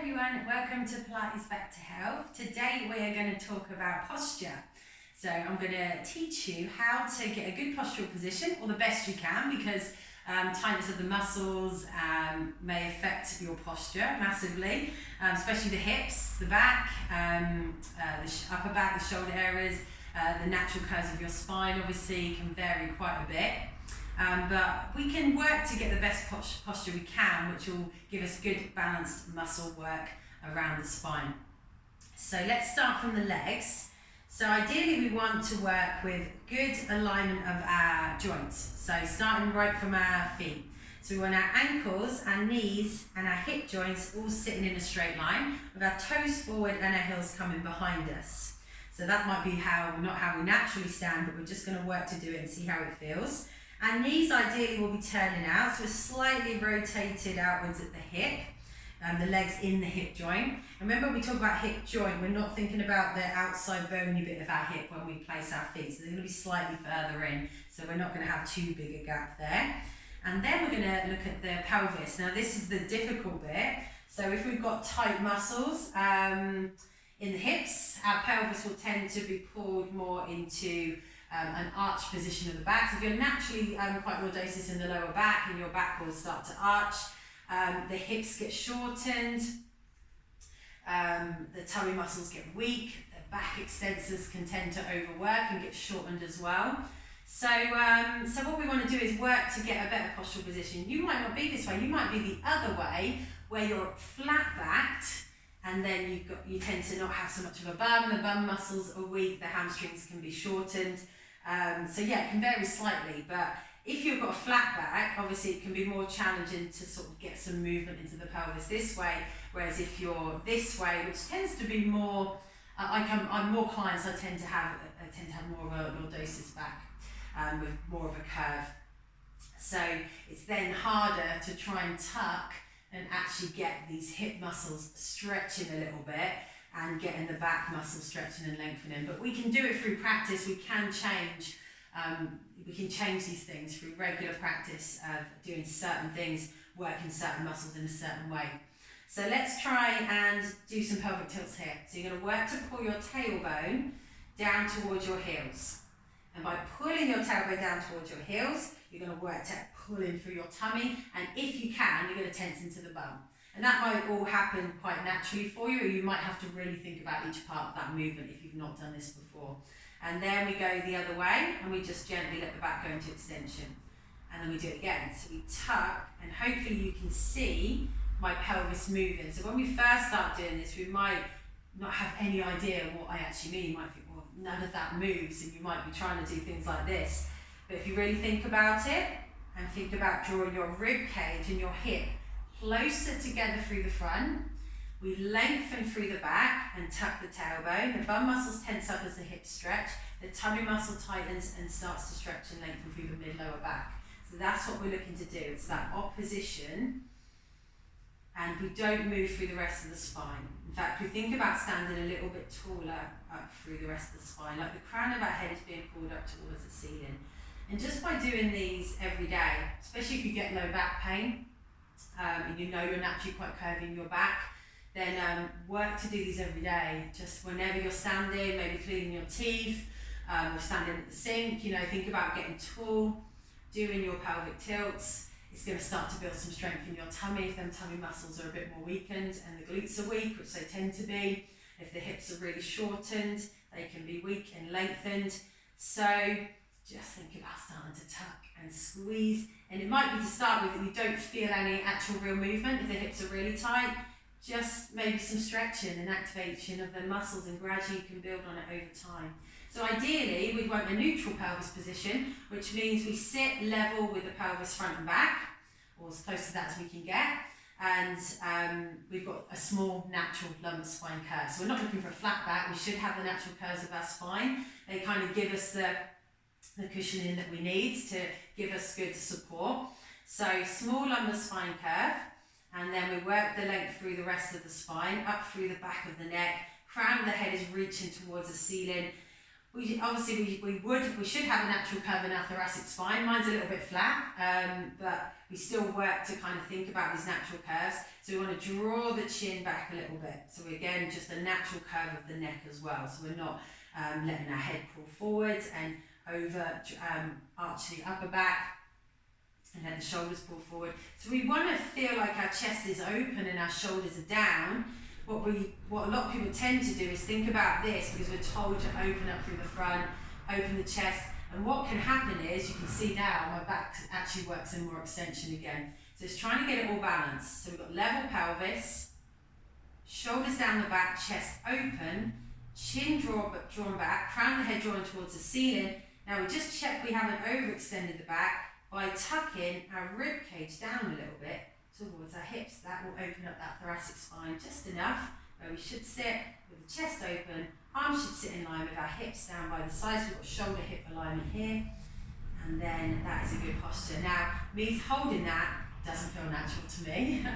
everyone, welcome to Pilates Back to Health. Today we are going to talk about posture. So I'm going to teach you how to get a good postural position, or the best you can, because tightness of the muscles may affect your posture massively, especially the hips, the back, the upper back, the shoulder areas, the natural curves of your spine obviously can vary quite a bit. But we can work to get the best posture we can, which will give us good balanced muscle work around the spine. So let's start from the legs. So ideally we want to work with good alignment of our joints. So starting right from our feet. So we want our ankles, our knees and our hip joints all sitting in a straight line with our toes forward and our heels coming behind us. So that might be not how we naturally stand, but we're just going to work to do it and see how it feels. Our knees ideally will be turning out, so we're slightly rotated outwards at the hip, the legs in the hip joint. And remember, when we talk about hip joint, we're not thinking about the outside bony bit of our hip when we place our feet, so they're going to be slightly further in, so we're not going to have too big a gap there. And then we're going to look at the pelvis. Now this is the difficult bit. So if we've got tight muscles in the hips, our pelvis will tend to be pulled more into an arch position of the back. So if you're naturally quite lordosis in the lower back and your back will start to arch, the hips get shortened, the tummy muscles get weak, the back extensors can tend to overwork and get shortened as well. So what we want to do is work to get a better postural position. You might not be this way, you might be the other way, where you're flat backed and then you tend to not have so much of a bum, the bum muscles are weak, the hamstrings can be shortened. So yeah, it can vary slightly, but if you've got a flat back, obviously it can be more challenging to sort of get some movement into the pelvis this way, whereas if you're this way, which tends to be more, I'm more clients, I tend to have more of a lordosis back with more of a curve. So it's then harder to try and tuck and actually get these hip muscles stretching a little bit and getting the back muscle stretching and lengthening. But we can do it through practice. We can change these things through regular practice of doing certain things, working certain muscles in a certain way. So let's try and do some pelvic tilts here. So you're going to work to pull your tailbone down towards your heels. And by pulling your tailbone down towards your heels, you're going to work to pull in through your tummy. And if you can, you're going to tense into the bum. And that might all happen quite naturally for you, or you might have to really think about each part of that movement if you've not done this before. And then we go the other way, and we just gently let the back go into extension. And then we do it again. So we tuck, and hopefully you can see my pelvis moving. So when we first start doing this, we might not have any idea what I actually mean. You might think, well, none of that moves, and you might be trying to do things like this. But if you really think about it, and think about drawing your rib cage and your hip closer together through the front, we lengthen through the back and tuck the tailbone. The bum muscles tense up as the hips stretch. The tummy muscle tightens and starts to stretch and lengthen through the mid-lower back. So that's what we're looking to do. It's that opposition, and we don't move through the rest of the spine. In fact, we think about standing a little bit taller up through the rest of the spine, like the crown of our head is being pulled up towards the ceiling. And just by doing these every day, especially if you get low back pain, and you know you're naturally quite curvy in your back, then work to do these every day. Just whenever you're standing, maybe cleaning your teeth, or standing at the sink, think about getting tall, doing your pelvic tilts. It's going to start to build some strength in your tummy if them tummy muscles are a bit more weakened and the glutes are weak, which they tend to be. If the hips are really shortened, they can be weak and lengthened. So just think about starting to tuck and squeeze. And it might be to start with that you don't feel any actual real movement. If the hips are really tight, just maybe some stretching and activation of the muscles, and gradually you can build on it over time. So ideally, we want a neutral pelvis position, which means we sit level with the pelvis front and back, or as close to that as we can get. And we've got a small natural lumbar spine curve. So we're not looking for a flat back. We should have the natural curves of our spine. They kind of give us the cushioning that we need to give us good support. So small lumbar spine curve, and then we work the length through the rest of the spine, up through the back of the neck. Crown of the head is reaching towards the ceiling. We should have a natural curve in our thoracic spine. Mine's a little bit flat, but we still work to kind of think about these natural curves. So we want to draw the chin back a little bit. So again, just a natural curve of the neck as well. So we're not letting our head pull forwards and over arch the upper back and let the shoulders pull forward. So we want to feel like our chest is open and our shoulders are down. What a lot of people tend to do is think about this because we're told to open up through the front, open the chest, and what can happen is, you can see now, my back actually works in more extension again. So it's trying to get it all balanced. So we've got level pelvis, shoulders down the back, chest open, chin drawn back, crown of the head drawn towards the ceiling. Now we just check we haven't overextended the back by tucking our rib cage down a little bit towards our hips. That will open up that thoracic spine just enough where we should sit with the chest open, arms should sit in line with our hips down by the sides. We've got shoulder hip alignment here, and then that is a good posture. Now, me holding that doesn't feel natural to me,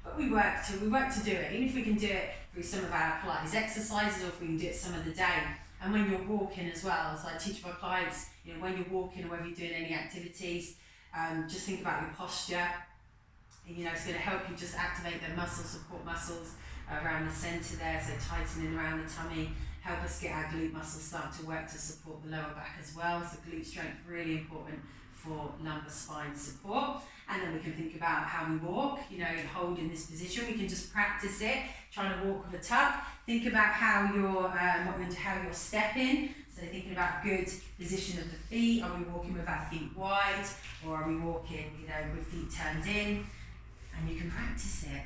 but we work to do it. Even if we can do it through some of our Pilates exercises, or if we can do it some of the day. And when you're walking as well, so I teach my clients, when you're walking or whether you're doing any activities, just think about your posture. It's going to help you just activate the support muscles around the centre there, so tightening around the tummy, help us get our glute muscles start to work to support the lower back as well. So glute strength, really important for lumbar spine support. And then we can think about how we walk, hold in this position. We can just practice it, trying to walk with a tuck. Think about how you're stepping. So thinking about good position of the feet. Are we walking with our feet wide, or are we walking, with feet turned in? And you can practice it.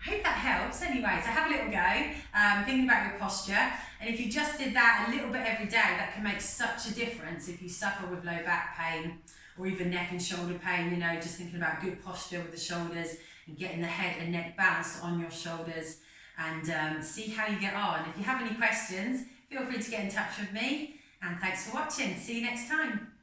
I hope that helps. Anyway, so have a little go, thinking about your posture. And if you just did that a little bit every day, that can make such a difference if you suffer with low back pain or even neck and shoulder pain, just thinking about good posture with the shoulders and getting the head and neck balanced on your shoulders, and see how you get on. If you have any questions, feel free to get in touch with me, and thanks for watching. See you next time.